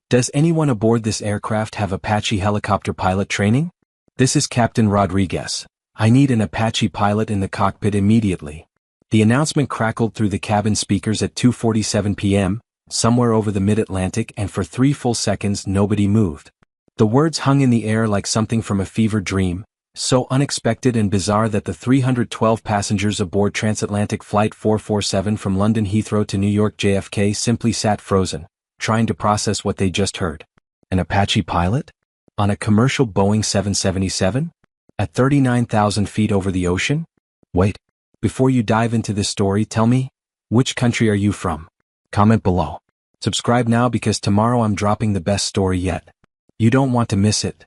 Does anyone aboard this aircraft have Apache helicopter pilot training? This is Captain Rodriguez. I need an Apache pilot in the cockpit immediately. The announcement crackled through the cabin speakers at 2:47 p.m., somewhere over the mid-Atlantic, and for 3 full seconds nobody moved. The words hung in the air like something from a fever dream, so unexpected and bizarre that the 312 passengers aboard transatlantic flight 447 from London Heathrow to New York JFK simply sat frozen, trying to process what they just heard. An Apache pilot? On a commercial Boeing 777? At 39,000 feet over the ocean? Wait. Before you dive into this story, tell me, which country are you from? Comment below. Subscribe now because tomorrow I'm dropping the best story yet. You don't want to miss it.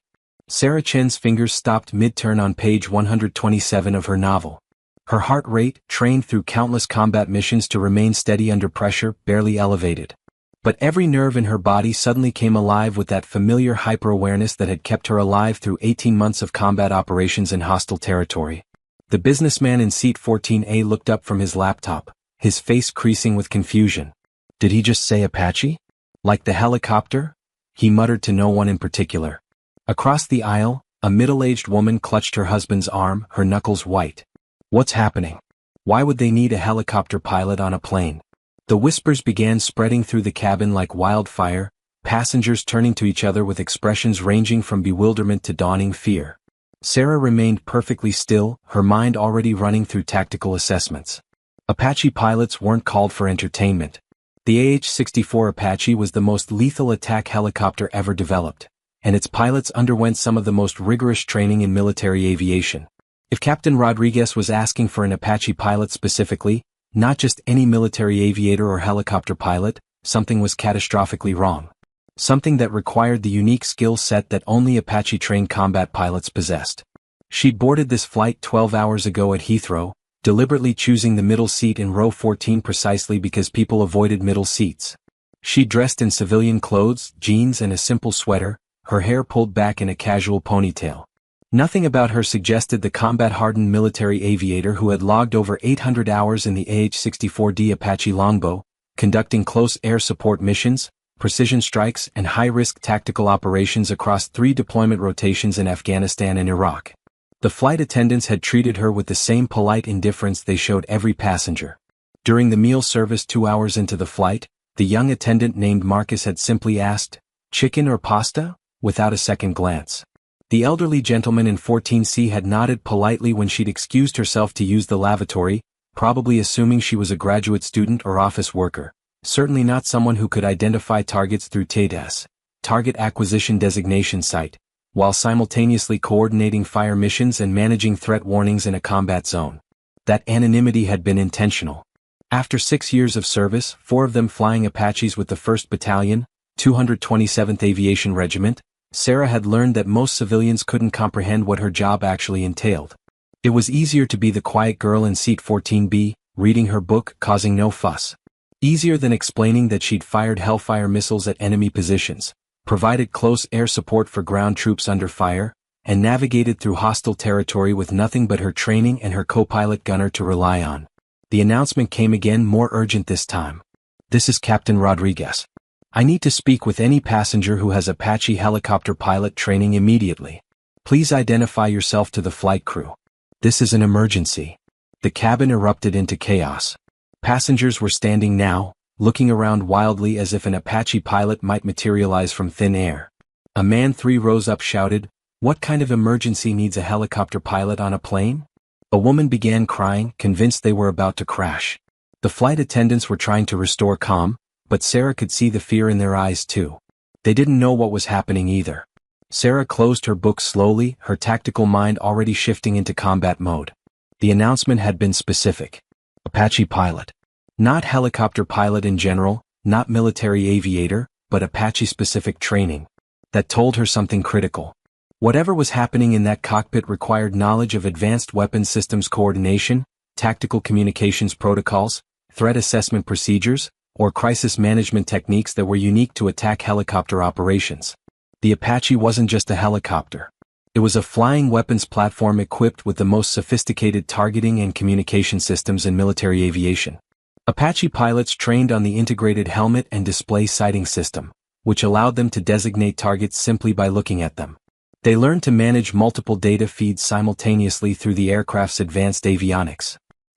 Sarah Chen's fingers stopped mid-turn on page 127 of her novel. Her heart rate, trained through countless combat missions to remain steady under pressure, barely elevated. But every nerve in her body suddenly came alive with that familiar hyper-awareness that had kept her alive through 18 months of combat operations in hostile territory. The businessman in seat 14A looked up from his laptop, his face creasing with confusion. Did he just say Apache? Like the helicopter? He muttered to no one in particular. Across the aisle, a middle-aged woman clutched her husband's arm, her knuckles white. What's happening? Why would they need a helicopter pilot on a plane? The whispers began spreading through the cabin like wildfire, passengers turning to each other with expressions ranging from bewilderment to dawning fear. Sarah remained perfectly still, her mind already running through tactical assessments. Apache pilots weren't called for entertainment. The AH-64 Apache was the most lethal attack helicopter ever developed, and its pilots underwent some of the most rigorous training in military aviation. If Captain Rodriguez was asking for an Apache pilot specifically, not just any military aviator or helicopter pilot, something was catastrophically wrong. Something that required the unique skill set that only Apache-trained combat pilots possessed. She'd boarded this flight 12 hours ago at Heathrow, deliberately choosing the middle seat in row 14 precisely because people avoided middle seats. She dressed in civilian clothes, jeans and a simple sweater, her hair pulled back in a casual ponytail. Nothing about her suggested the combat-hardened military aviator who had logged over 800 hours in the AH-64D Apache Longbow, conducting close air support missions, precision strikes and high-risk tactical operations across 3 deployment rotations in Afghanistan and Iraq. The flight attendants had treated her with the same polite indifference they showed every passenger. During the meal service 2 hours into the flight, the young attendant named Marcus had simply asked, "Chicken or pasta?" without a second glance. The elderly gentleman in 14C had nodded politely when she'd excused herself to use the lavatory, probably assuming she was a graduate student or office worker, certainly not someone who could identify targets through TADS, Target Acquisition Designation Site, while simultaneously coordinating fire missions and managing threat warnings in a combat zone. That anonymity had been intentional. After 6 years of service, 4 of them flying Apaches with the 1st Battalion, 227th Aviation Regiment, Sarah had learned that most civilians couldn't comprehend what her job actually entailed. It was easier to be the quiet girl in seat 14B, reading her book, causing no fuss. Easier than explaining that she'd fired Hellfire missiles at enemy positions, provided close air support for ground troops under fire, and navigated through hostile territory with nothing but her training and her co-pilot gunner to rely on. The announcement came again, more urgent this time. This is Captain Rodriguez. I need to speak with any passenger who has Apache helicopter pilot training immediately. Please identify yourself to the flight crew. This is an emergency. The cabin erupted into chaos. Passengers were standing now, looking around wildly as if an Apache pilot might materialize from thin air. A man 3 rows up shouted, "What kind of emergency needs a helicopter pilot on a plane?" A woman began crying, convinced they were about to crash. The flight attendants were trying to restore calm, but Sarah could see the fear in their eyes too. They didn't know what was happening either. Sarah closed her book slowly, her tactical mind already shifting into combat mode. The announcement had been specific. Apache pilot. Not helicopter pilot in general, not military aviator, but Apache-specific training. That told her something critical. Whatever was happening in that cockpit required knowledge of advanced weapons systems coordination, tactical communications protocols, threat assessment procedures, or crisis management techniques that were unique to attack helicopter operations. The Apache wasn't just a helicopter. It was a flying weapons platform equipped with the most sophisticated targeting and communication systems in military aviation. Apache pilots trained on the integrated helmet and display sighting system, which allowed them to designate targets simply by looking at them. They learned to manage multiple data feeds simultaneously through the aircraft's advanced avionics.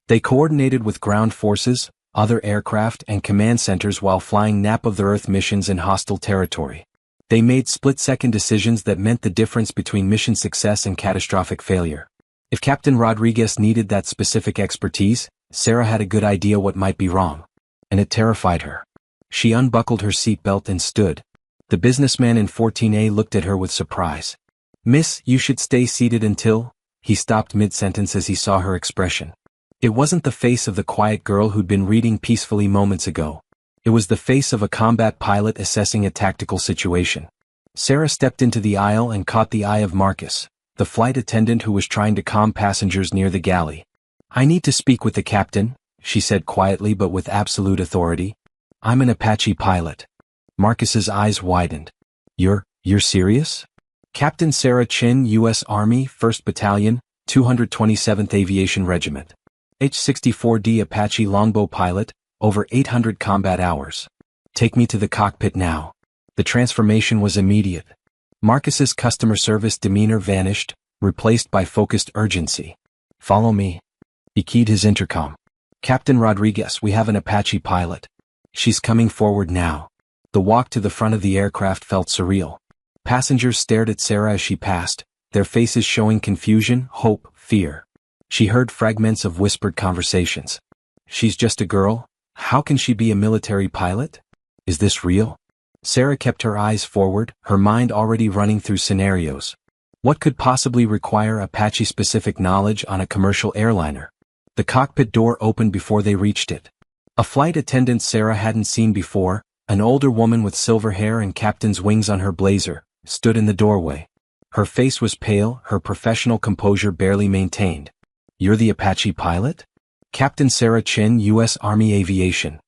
They coordinated with ground forces, other aircraft and command centers while flying nap-of-the-earth missions in hostile territory. They made split-second decisions that meant the difference between mission success and catastrophic failure. If Captain Rodriguez needed that specific expertise, Sarah had a good idea what might be wrong. And it terrified her. She unbuckled her seatbelt and stood. The businessman in 14A looked at her with surprise. "Miss, you should stay seated until—" He stopped mid-sentence as he saw her expression. It wasn't the face of the quiet girl who'd been reading peacefully moments ago. It was the face of a combat pilot assessing a tactical situation. Sarah stepped into the aisle and caught the eye of Marcus, the flight attendant who was trying to calm passengers near the galley. "I need to speak with the captain," she said quietly but with absolute authority. "I'm an Apache pilot." Marcus's eyes widened. You're serious?" "Captain Sarah Chin, U.S. Army, 1st Battalion, 227th Aviation Regiment. H-64D Apache longbow pilot, over 800 combat hours. Take me to the cockpit now." The transformation was immediate. Marcus's customer service demeanor vanished, replaced by focused urgency. "Follow me." He keyed his intercom. "Captain Rodriguez, we have an Apache pilot. She's coming forward now." The walk to the front of the aircraft felt surreal. Passengers stared at Sarah as she passed, their faces showing confusion, hope, fear. She heard fragments of whispered conversations. "She's just a girl? How can she be a military pilot? Is this real?" Sarah kept her eyes forward, her mind already running through scenarios. What could possibly require Apache-specific knowledge on a commercial airliner? The cockpit door opened before they reached it. A flight attendant Sarah hadn't seen before, an older woman with silver hair and captain's wings on her blazer, stood in the doorway. Her face was pale, her professional composure barely maintained. "You're the Apache pilot?" "Captain Sarah Chin, U.S. Army Aviation."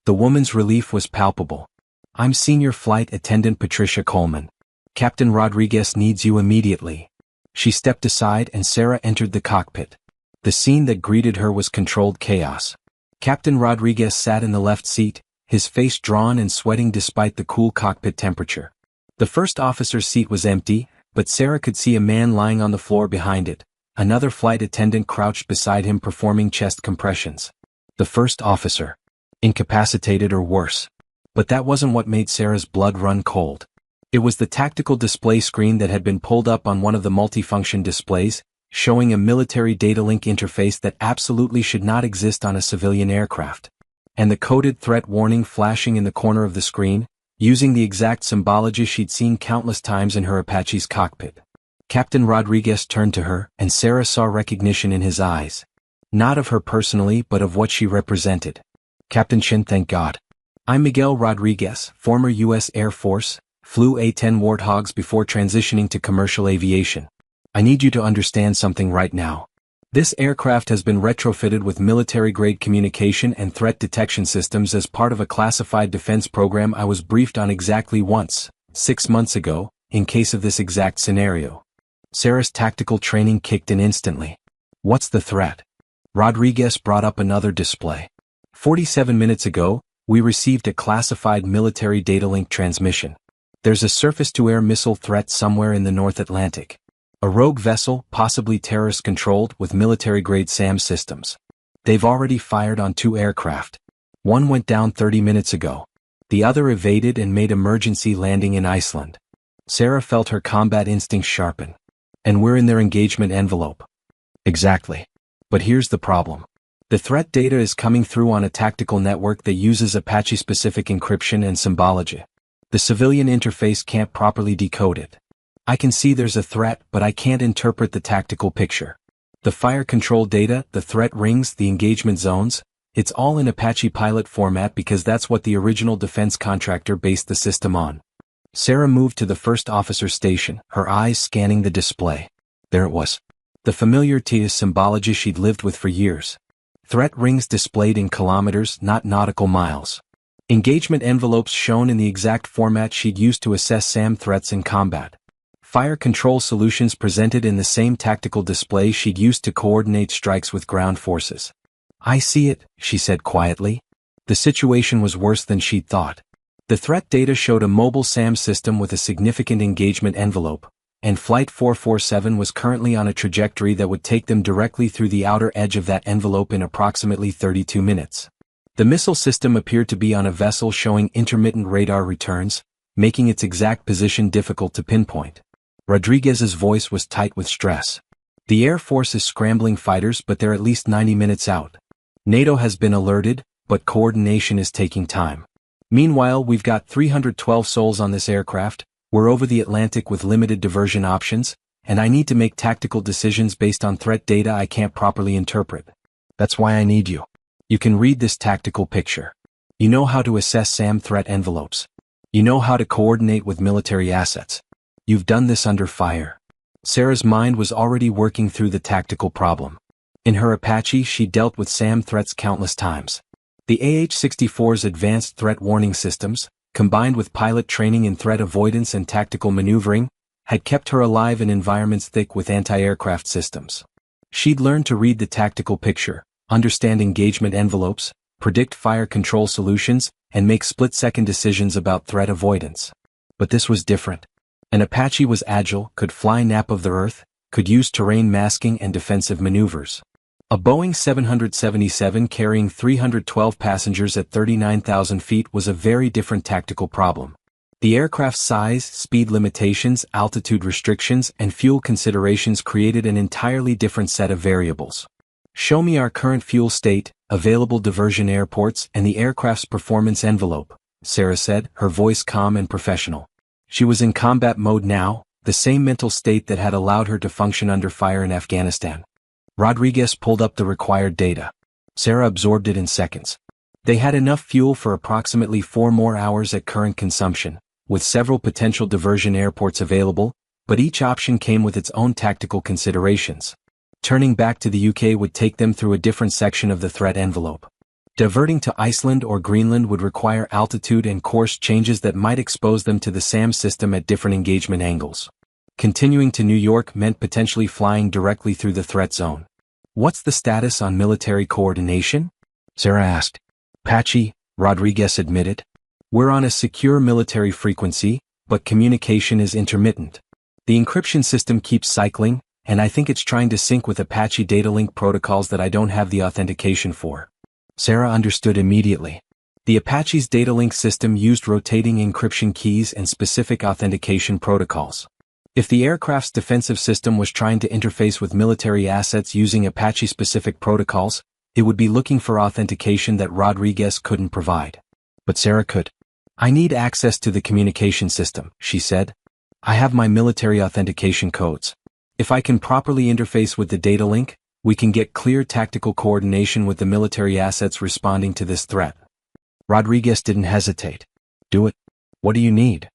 The woman's relief was palpable. "I'm Senior Flight Attendant Patricia Coleman. Captain Rodriguez needs you immediately." She stepped aside and Sarah entered the cockpit. The scene that greeted her was controlled chaos. Captain Rodriguez sat in the left seat, his face drawn and sweating despite the cool cockpit temperature. The first officer's seat was empty, but Sarah could see a man lying on the floor behind it. Another flight attendant crouched beside him performing chest compressions. The first officer. Incapacitated or worse. But that wasn't what made Sarah's blood run cold. It was the tactical display screen that had been pulled up on one of the multifunction displays, showing a military data link interface that absolutely should not exist on a civilian aircraft. And the coded threat warning flashing in the corner of the screen, using the exact symbology she'd seen countless times in her Apache's cockpit. Captain Rodriguez turned to her, and Sarah saw recognition in his eyes. Not of her personally, but of what she represented. "Captain Chin, thank God. I'm Miguel Rodriguez, former U.S. Air Force, flew A-10 Warthogs before transitioning to commercial aviation. I need you to understand something right now. This aircraft has been retrofitted with military-grade communication and threat detection systems as part of a classified defense program I was briefed on exactly once, 6 months ago, in case of this exact scenario." Sarah's tactical training kicked in instantly. "What's the threat?" Rodriguez brought up another display. 47 minutes ago, we received a classified military data link transmission. There's a surface-to-air missile threat somewhere in the North Atlantic. A rogue vessel, possibly terrorist-controlled, with military-grade SAM systems. They've already fired on 2 aircraft. One went down 30 minutes ago. The other evaded and made emergency landing in Iceland. Sarah felt her combat instincts sharpen. "And we're in their engagement envelope." "Exactly. But here's the problem. The threat data is coming through on a tactical network that uses Apache-specific encryption and symbology. The civilian interface can't properly decode it. I can see there's a threat, but I can't interpret the tactical picture. The fire control data, the threat rings, the engagement zones, it's all in Apache pilot format because that's what the original defense contractor based the system on." Sarah moved to the first officer station, her eyes scanning the display. There it was. The familiar TIA symbology she'd lived with for years. Threat rings displayed in kilometers, not nautical miles. Engagement envelopes shown in the exact format she'd used to assess SAM threats in combat. Fire control solutions presented in the same tactical display she'd used to coordinate strikes with ground forces. "I see it," she said quietly. The situation was worse than she'd thought. The threat data showed a mobile SAM system with a significant engagement envelope, and Flight 447 was currently on a trajectory that would take them directly through the outer edge of that envelope in approximately 32 minutes. The missile system appeared to be on a vessel showing intermittent radar returns, making its exact position difficult to pinpoint. Rodriguez's voice was tight with stress. The Air Force is scrambling fighters, but they're at least 90 minutes out. NATO has been alerted, but coordination is taking time. Meanwhile, we've got 312 souls on this aircraft, we're over the Atlantic with limited diversion options, and I need to make tactical decisions based on threat data I can't properly interpret. That's why I need you. You can read this tactical picture. You know how to assess SAM threat envelopes. You know how to coordinate with military assets. You've done this under fire. Sarah's mind was already working through the tactical problem. In her Apache, she dealt with SAM threats countless times. The AH-64's advanced threat warning systems, combined with pilot training in threat avoidance and tactical maneuvering, had kept her alive in environments thick with anti-aircraft systems. She'd learned to read the tactical picture, understand engagement envelopes, predict fire control solutions, and make split-second decisions about threat avoidance. But this was different. An Apache was agile, could fly nap of the earth, could use terrain masking and defensive maneuvers. A Boeing 777 carrying 312 passengers at 39,000 feet was a very different tactical problem. The aircraft's size, speed limitations, altitude restrictions, and fuel considerations created an entirely different set of variables. Show me our current fuel state, available diversion airports, and the aircraft's performance envelope, Sarah said, her voice calm and professional. She was in combat mode now, the same mental state that had allowed her to function under fire in Afghanistan. Rodriguez pulled up the required data. Sarah absorbed it in seconds. They had enough fuel for approximately 4 more hours at current consumption, with several potential diversion airports available, but each option came with its own tactical considerations. Turning back to the UK would take them through a different section of the threat envelope. Diverting to Iceland or Greenland would require altitude and course changes that might expose them to the SAM system at different engagement angles. Continuing to New York meant potentially flying directly through the threat zone. What's the status on military coordination? Sarah asked. Patchy, Rodriguez admitted. We're on a secure military frequency, but communication is intermittent. The encryption system keeps cycling, and I think it's trying to sync with Apache data link protocols that I don't have the authentication for. Sarah understood immediately. The Apache's data link system used rotating encryption keys and specific authentication protocols. If the aircraft's defensive system was trying to interface with military assets using Apache-specific protocols, it would be looking for authentication that Rodriguez couldn't provide. But Sarah could. I need access to the communication system, she said. I have my military authentication codes. If I can properly interface with the data link, we can get clear tactical coordination with the military assets responding to this threat. Rodriguez didn't hesitate. Do it. What do you need?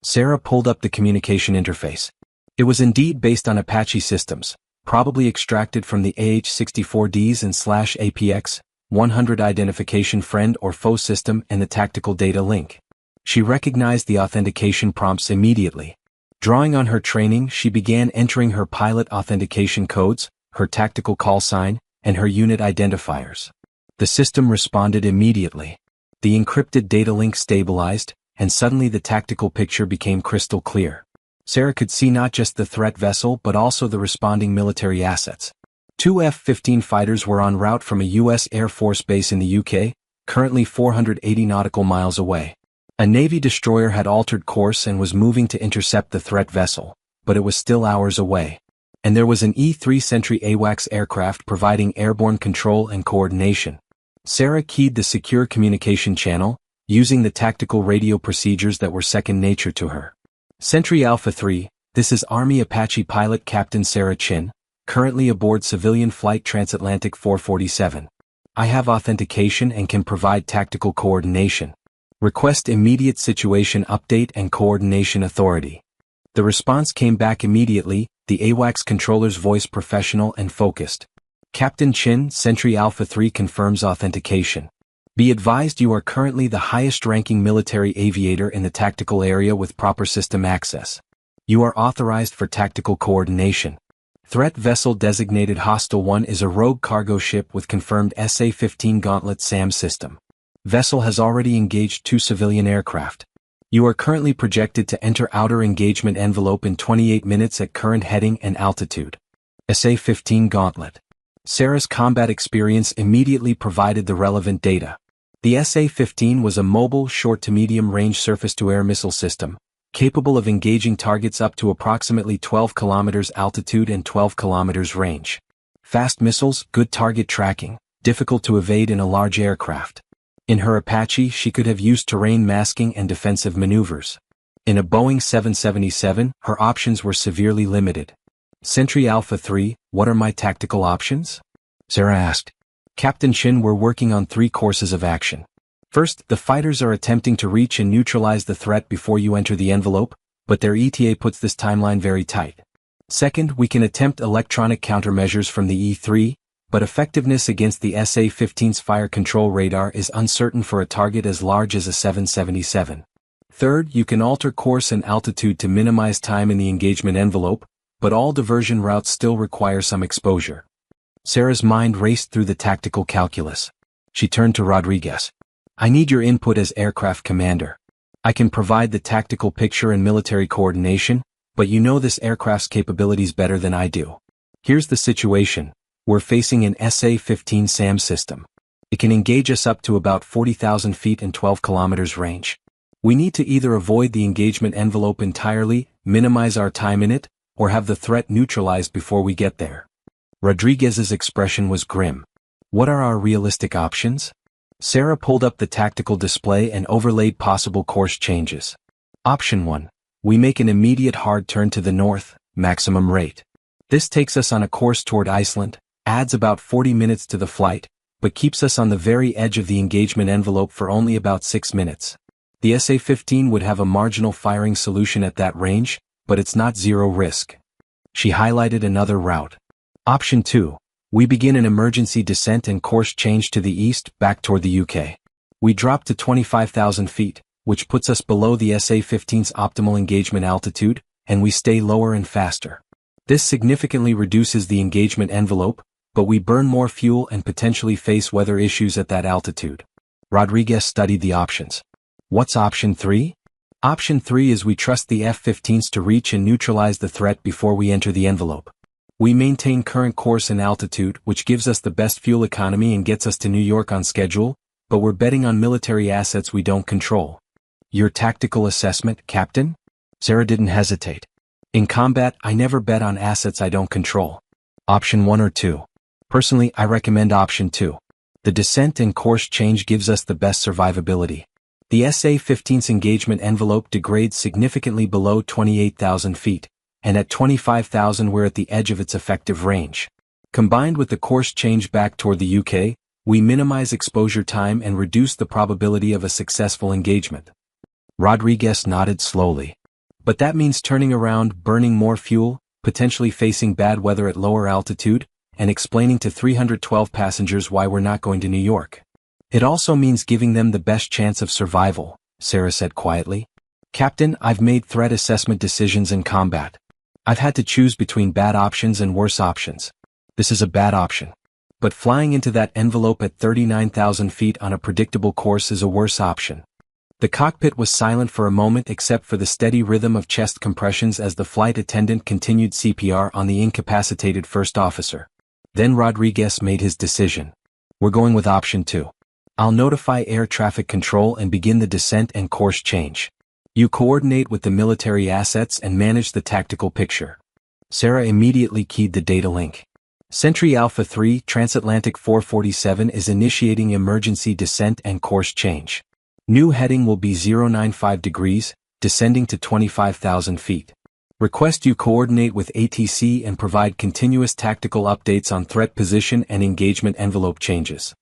Sarah pulled up the communication interface. It was indeed based on Apache systems, probably extracted from the AH-64Ds and /APX 100 identification friend or foe system and the tactical data link. She recognized the authentication prompts immediately. Drawing on her training, she began entering her pilot authentication codes, her tactical call sign, and her unit identifiers. The system responded immediately. The encrypted data link stabilized, and suddenly the tactical picture became crystal clear. Sarah could see not just the threat vessel but also the responding military assets. 2 F-15 fighters were en route from a U.S. Air Force base in the UK, currently 480 nautical miles away. A Navy destroyer had altered course and was moving to intercept the threat vessel, but it was still hours away. And there was an E-3 Sentry AWACS aircraft providing airborne control and coordination. Sarah keyed the secure communication channel, using the tactical radio procedures that were second nature to her. Sentry Alpha 3, this is Army Apache pilot Captain Sarah Chin, currently aboard civilian flight Transatlantic 447. I have authentication and can provide tactical coordination. Request immediate situation update and coordination authority. The response came back immediately, the AWACS controller's voice professional and focused. Captain Chin, Sentry Alpha 3 confirms authentication. Be advised you are currently the highest-ranking military aviator in the tactical area with proper system access. You are authorized for tactical coordination. Threat vessel designated Hostile 1 is a rogue cargo ship with confirmed SA-15 Gauntlet SAM system. Vessel has already engaged 2 civilian aircraft. You are currently projected to enter outer engagement envelope in 28 minutes at current heading and altitude. SA-15 Gauntlet. Sarah's combat experience immediately provided the relevant data. The SA-15 was a mobile, short to medium-range surface-to-air missile system, capable of engaging targets up to approximately 12 kilometers altitude and 12 kilometers range. Fast missiles, good target tracking, difficult to evade in a large aircraft. In her Apache, she could have used terrain masking and defensive maneuvers. In a Boeing 777, her options were severely limited. Sentry Alpha 3, what are my tactical options? Sarah asked. Captain Shin, we're working on 3 courses of action. First, the fighters are attempting to reach and neutralize the threat before you enter the envelope, but their ETA puts this timeline very tight. Second, we can attempt electronic countermeasures from the E-3, but effectiveness against the SA-15's fire control radar is uncertain for a target as large as a 777. Third, you can alter course and altitude to minimize time in the engagement envelope, but all diversion routes still require some exposure. Sarah's mind raced through the tactical calculus. She turned to Rodriguez. I need your input as aircraft commander. I can provide the tactical picture and military coordination, but you know this aircraft's capabilities better than I do. Here's the situation. We're facing an SA-15 SAM system. It can engage us up to about 40,000 feet and 12 kilometers range. We need to either avoid the engagement envelope entirely, minimize our time in it, or have the threat neutralized before we get there. Rodriguez's expression was grim. What are our realistic options? Sarah pulled up the tactical display and overlaid possible course changes. Option 1. We make an immediate hard turn to the north, maximum rate. This takes us on a course toward Iceland, adds about 40 minutes to the flight, but keeps us on the very edge of the engagement envelope for only about 6 minutes. The SA-15 would have a marginal firing solution at that range, but it's not zero risk. She highlighted another route. Option 2. We begin an emergency descent and course change to the east, back toward the UK. We drop to 25,000 feet, which puts us below the SA-15's optimal engagement altitude, and we stay lower and faster. This significantly reduces the engagement envelope, but we burn more fuel and potentially face weather issues at that altitude. Rodriguez studied the options. What's option 3? Option 3 is we trust the F-15s to reach and neutralize the threat before we enter the envelope. We maintain current course and altitude, which gives us the best fuel economy and gets us to New York on schedule, but we're betting on military assets we don't control. Your tactical assessment, Captain? Sarah didn't hesitate. In combat, I never bet on assets I don't control. Option 1 or 2. Personally, I recommend option 2. The descent and course change gives us the best survivability. The SA-15's engagement envelope degrades significantly below 28,000 feet, and at 25,000 we're at the edge of its effective range. Combined with the course change back toward the UK, we minimize exposure time and reduce the probability of a successful engagement. Rodriguez nodded slowly. But that means turning around, burning more fuel, potentially facing bad weather at lower altitude, and explaining to 312 passengers why we're not going to New York. It also means giving them the best chance of survival, Sarah said quietly. Captain, I've made threat assessment decisions in combat. I've had to choose between bad options and worse options. This is a bad option. But flying into that envelope at 39,000 feet on a predictable course is a worse option. The cockpit was silent for a moment except for the steady rhythm of chest compressions as the flight attendant continued CPR on the incapacitated first officer. Then Rodriguez made his decision. We're going with option 2. I'll notify air traffic control and begin the descent and course change. You coordinate with the military assets and manage the tactical picture. Sarah immediately keyed the data link. Sentry Alpha 3 Transatlantic 447 is initiating emergency descent and course change. New heading will be 095 degrees, descending to 25,000 feet. Request you coordinate with ATC and provide continuous tactical updates on threat position and engagement envelope changes.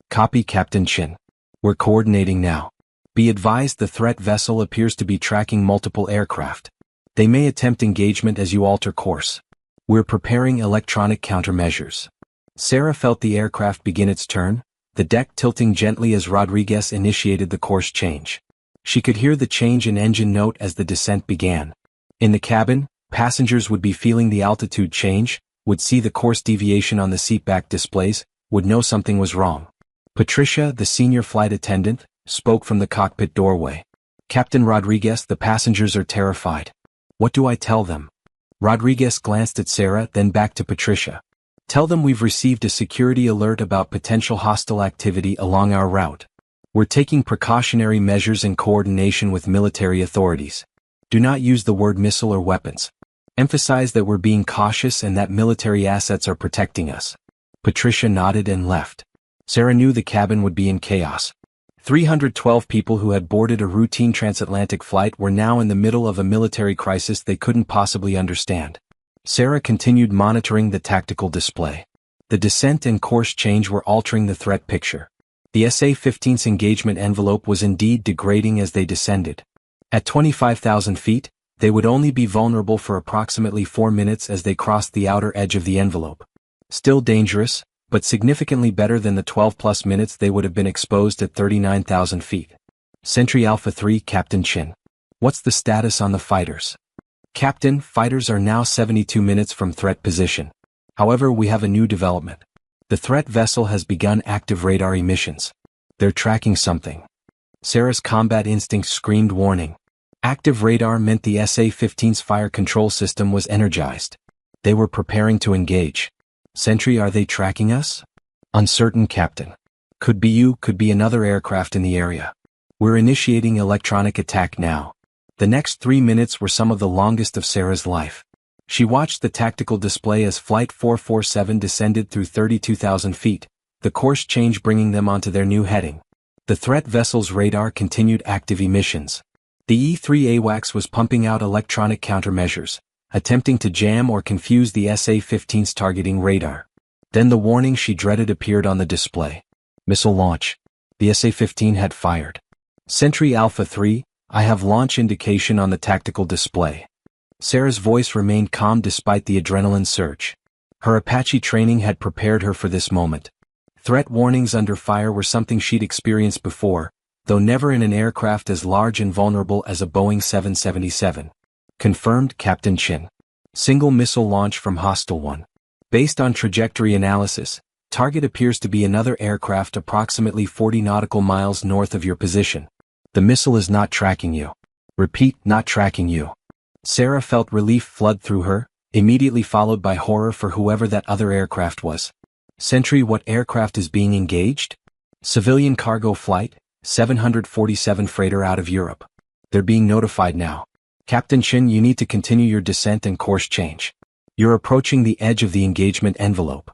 Copy, Captain Shin. We're coordinating now. Be advised the threat vessel appears to be tracking multiple aircraft. They may attempt engagement as you alter course. We're preparing electronic countermeasures. Sarah felt the aircraft begin its turn, the deck tilting gently as Rodriguez initiated the course change. She could hear the change in engine note as the descent began. In the cabin, passengers would be feeling the altitude change, would see the course deviation on the seatback displays, would know something was wrong. Patricia, the senior flight attendant, spoke from the cockpit doorway. Captain Rodriguez, the passengers are terrified. What do I tell them? Rodriguez glanced at Sarah, then back to Patricia. Tell them we've received a security alert about potential hostile activity along our route. We're taking precautionary measures in coordination with military authorities. Do not use the word missile or weapons. Emphasize that we're being cautious and that military assets are protecting us. Patricia nodded and left. Sarah knew the cabin would be in chaos. 312 people who had boarded a routine transatlantic flight were now in the middle of a military crisis they couldn't possibly understand. Sarah continued monitoring the tactical display. The descent and course change were altering the threat picture. The SA-15's engagement envelope was indeed degrading as they descended. At 25,000 feet, they would only be vulnerable for approximately 4 minutes as they crossed the outer edge of the envelope. Still dangerous, but significantly better than the 12-plus minutes they would have been exposed at 39,000 feet. Sentry Alpha 3, Captain Chin. What's the status on the fighters? Captain, fighters are now 72 minutes from threat position. However, we have a new development. The threat vessel has begun active radar emissions. They're tracking something. Sarah's combat instinct screamed warning. Active radar meant the SA-15's fire control system was energized. They were preparing to engage. Sentry, are they tracking us? Uncertain, Captain. Could be you, could be another aircraft in the area. We're initiating electronic attack now. The next 3 minutes were some of the longest of Sarah's life. She watched the tactical display as Flight 447 descended through 32,000 feet, the course change bringing them onto their new heading. The threat vessel's radar continued active emissions. The E-3 AWACS was pumping out electronic countermeasures, attempting to jam or confuse the SA-15's targeting radar. Then the warning she dreaded appeared on the display. Missile launch. The SA-15 had fired. Sentry Alpha 3, I have launch indication on the tactical display. Sarah's voice remained calm despite the adrenaline surge. Her Apache training had prepared her for this moment. Threat warnings under fire were something she'd experienced before, though never in an aircraft as large and vulnerable as a Boeing 777. Confirmed, Captain Chin. Single missile launch from Hostile 1. Based on trajectory analysis, target appears to be another aircraft approximately 40 nautical miles north of your position. The missile is not tracking you. Repeat, not tracking you. Sarah felt relief flood through her, immediately followed by horror for whoever that other aircraft was. Sentry, what aircraft is being engaged? Civilian cargo flight, 747 freighter out of Europe. They're being notified now. Captain Chin, you need to continue your descent and course change. You're approaching the edge of the engagement envelope.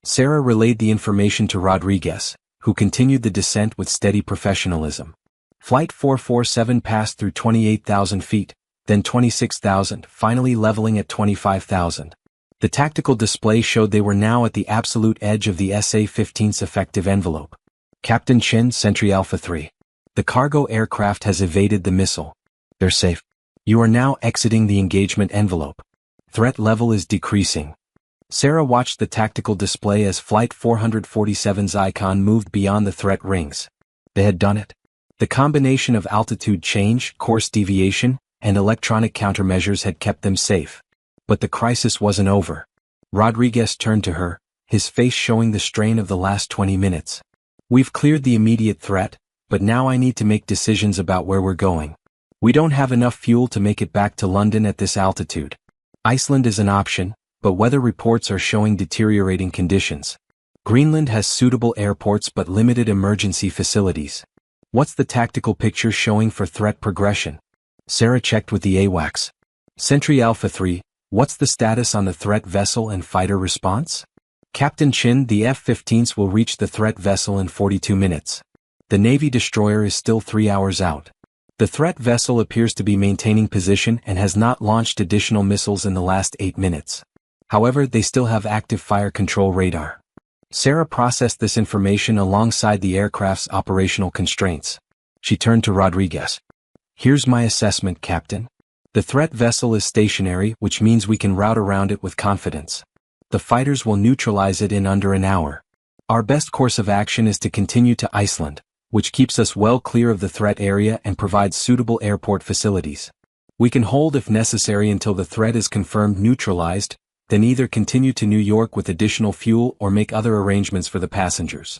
Sarah relayed the information to Rodriguez, who continued the descent with steady professionalism. Flight 447 passed through 28,000 feet, then 26,000, finally leveling at 25,000. The tactical display showed they were now at the absolute edge of the SA-15's effective envelope. Captain Chin, Sentry Alpha 3. The cargo aircraft has evaded the missile. They're safe. You are now exiting the engagement envelope. Threat level is decreasing. Sarah watched the tactical display as Flight 447's icon moved beyond the threat rings. They had done it. The combination of altitude change, course deviation, and electronic countermeasures had kept them safe. But the crisis wasn't over. Rodriguez turned to her, his face showing the strain of the last 20 minutes. We've cleared the immediate threat, but now I need to make decisions about where we're going. We don't have enough fuel to make it back to London at this altitude. Iceland is an option, but weather reports are showing deteriorating conditions. Greenland has suitable airports but limited emergency facilities. What's the tactical picture showing for threat progression? Sarah checked with the AWACS. Sentry Alpha 3, what's the status on the threat vessel and fighter response? Captain Chin, the F-15s will reach the threat vessel in 42 minutes. The Navy destroyer is still 3 hours out. The threat vessel appears to be maintaining position and has not launched additional missiles in the last 8 minutes. However, they still have active fire control radar. Sarah processed this information alongside the aircraft's operational constraints. She turned to Rodriguez. Here's my assessment, Captain. The threat vessel is stationary, which means we can route around it with confidence. The fighters will neutralize it in under an hour. Our best course of action is to continue to Iceland, which keeps us well clear of the threat area and provides suitable airport facilities. We can hold if necessary until the threat is confirmed neutralized, then either continue to New York with additional fuel or make other arrangements for the passengers.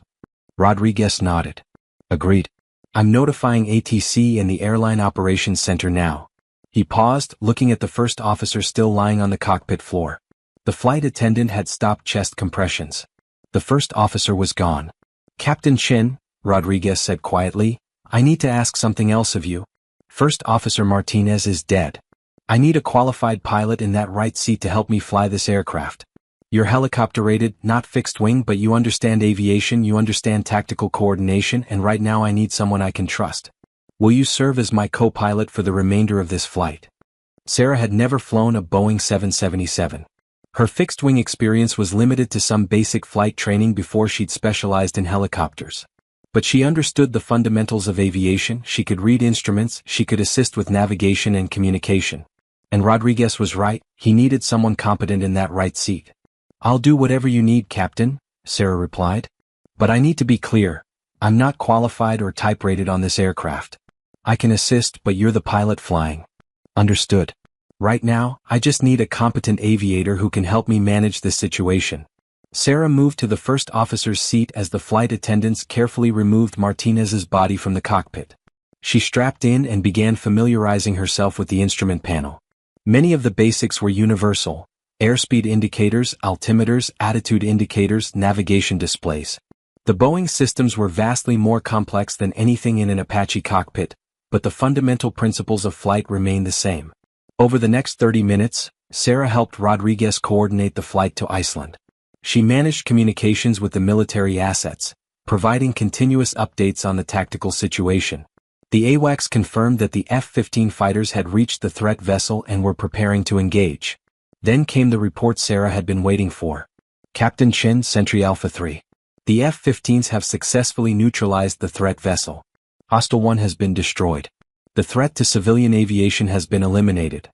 Rodriguez nodded. Agreed. I'm notifying ATC and the Airline Operations Center now. He paused, looking at the first officer still lying on the cockpit floor. The flight attendant had stopped chest compressions. The first officer was gone. Captain Chin, Rodriguez said quietly, I need to ask something else of you. First Officer Martinez is dead. I need a qualified pilot in that right seat to help me fly this aircraft. You're helicopter-rated, not fixed-wing, but you understand aviation, you understand tactical coordination, and right now I need someone I can trust. Will you serve as my co-pilot for the remainder of this flight? Sarah had never flown a Boeing 777. Her fixed-wing experience was limited to some basic flight training before she'd specialized in helicopters. But she understood the fundamentals of aviation, she could read instruments, she could assist with navigation and communication. And Rodriguez was right, he needed someone competent in that right seat. I'll do whatever you need, Captain, Sarah replied. But I need to be clear, I'm not qualified or type-rated on this aircraft. I can assist, but you're the pilot flying. Understood. Right now, I just need a competent aviator who can help me manage this situation. Sarah moved to the first officer's seat as the flight attendants carefully removed Martinez's body from the cockpit. She strapped in and began familiarizing herself with the instrument panel. Many of the basics were universal: airspeed indicators, altimeters, attitude indicators, navigation displays. The Boeing systems were vastly more complex than anything in an Apache cockpit, but the fundamental principles of flight remained the same. Over the next 30 minutes, Sarah helped Rodriguez coordinate the flight to Iceland. She managed communications with the military assets, providing continuous updates on the tactical situation. The AWACS confirmed that the F-15 fighters had reached the threat vessel and were preparing to engage. Then came the report Sarah had been waiting for. Captain Chin, Sentry Alpha 3. The F-15s have successfully neutralized the threat vessel. Hostile 1 has been destroyed. The threat to civilian aviation has been eliminated.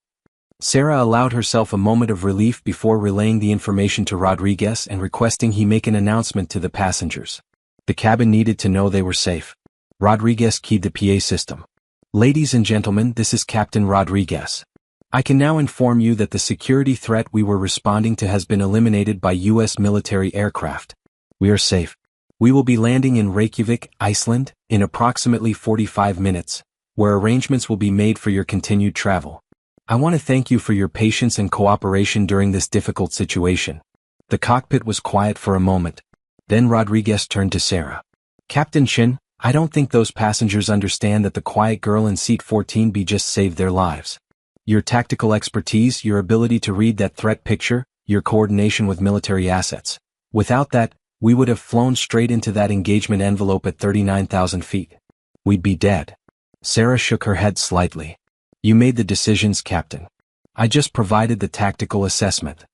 Sarah allowed herself a moment of relief before relaying the information to Rodriguez and requesting he make an announcement to the passengers. The cabin needed to know they were safe. Rodriguez keyed the PA system. Ladies and gentlemen, this is Captain Rodriguez. I can now inform you that the security threat we were responding to has been eliminated by U.S. military aircraft. We are safe. We will be landing in Reykjavik, Iceland, in approximately 45 minutes, where arrangements will be made for your continued travel. I want to thank you for your patience and cooperation during this difficult situation. The cockpit was quiet for a moment. Then Rodriguez turned to Sarah. Captain Chin, I don't think those passengers understand that the quiet girl in seat 14B just saved their lives. Your tactical expertise, your ability to read that threat picture, your coordination with military assets. Without that, we would have flown straight into that engagement envelope at 39,000 feet. We'd be dead. Sarah shook her head slightly. You made the decisions, Captain. I just provided the tactical assessment.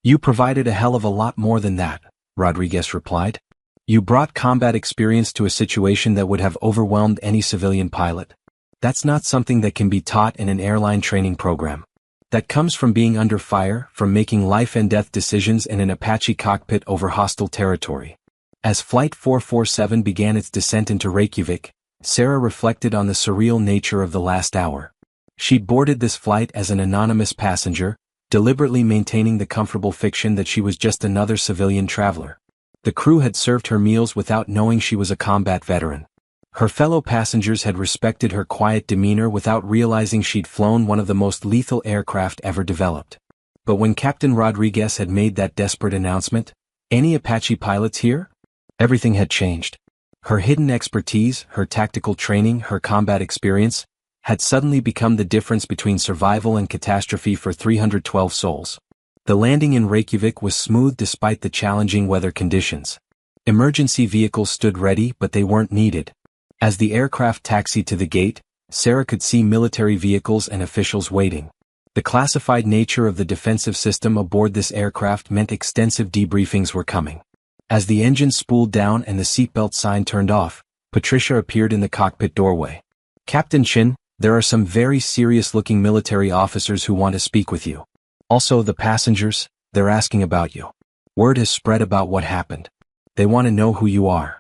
You provided a hell of a lot more than that, Rodriguez replied. You brought combat experience to a situation that would have overwhelmed any civilian pilot. That's not something that can be taught in an airline training program. That comes from being under fire, from making life and death decisions in an Apache cockpit over hostile territory. As Flight 447 began its descent into Reykjavik, Sarah reflected on the surreal nature of the last hour. She'd boarded this flight as an anonymous passenger, deliberately maintaining the comfortable fiction that she was just another civilian traveler. The crew had served her meals without knowing she was a combat veteran. Her fellow passengers had respected her quiet demeanor without realizing she'd flown one of the most lethal aircraft ever developed. But when Captain Rodriguez had made that desperate announcement, "Any Apache pilots here?" everything had changed. Her hidden expertise, her tactical training, her combat experience, had suddenly become the difference between survival and catastrophe for 312 souls. The landing in Reykjavik was smooth despite the challenging weather conditions. Emergency vehicles stood ready, but they weren't needed. As the aircraft taxied to the gate, Sarah could see military vehicles and officials waiting. The classified nature of the defensive system aboard this aircraft meant extensive debriefings were coming. As the engine spooled down and the seatbelt sign turned off, Patricia appeared in the cockpit doorway. Captain Chin, there are some very serious-looking military officers who want to speak with you. Also, the passengers, they're asking about you. Word has spread about what happened. They want to know who you are.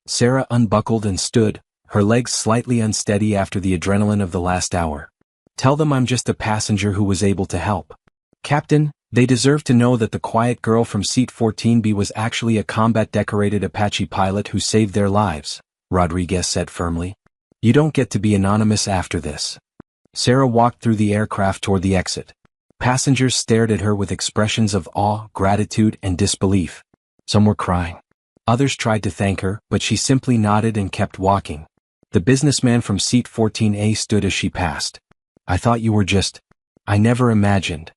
Sarah unbuckled and stood, her legs slightly unsteady after the adrenaline of the last hour. Tell them I'm just a passenger who was able to help. Captain, They deserve to know that the quiet girl from seat 14B was actually a combat-decorated Apache pilot who saved their lives, Rodriguez said firmly. You don't get to be anonymous after this. Sarah walked through the aircraft toward the exit. Passengers stared at her with expressions of awe, gratitude, and disbelief. Some were crying. Others tried to thank her, but she simply nodded and kept walking. The businessman from seat 14A stood as she passed. I thought you were just... I never imagined.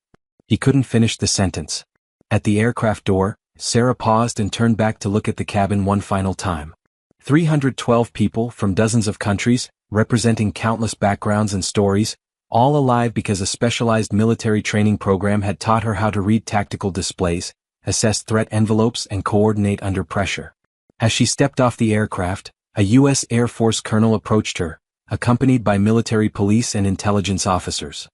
He couldn't finish the sentence. At the aircraft door, Sarah paused and turned back to look at the cabin one final time. 312 people from dozens of countries, representing countless backgrounds and stories, all alive because a specialized military training program had taught her how to read tactical displays, assess threat envelopes, and coordinate under pressure. As she stepped off the aircraft, a U.S. Air Force colonel approached her, accompanied by military police and intelligence officers.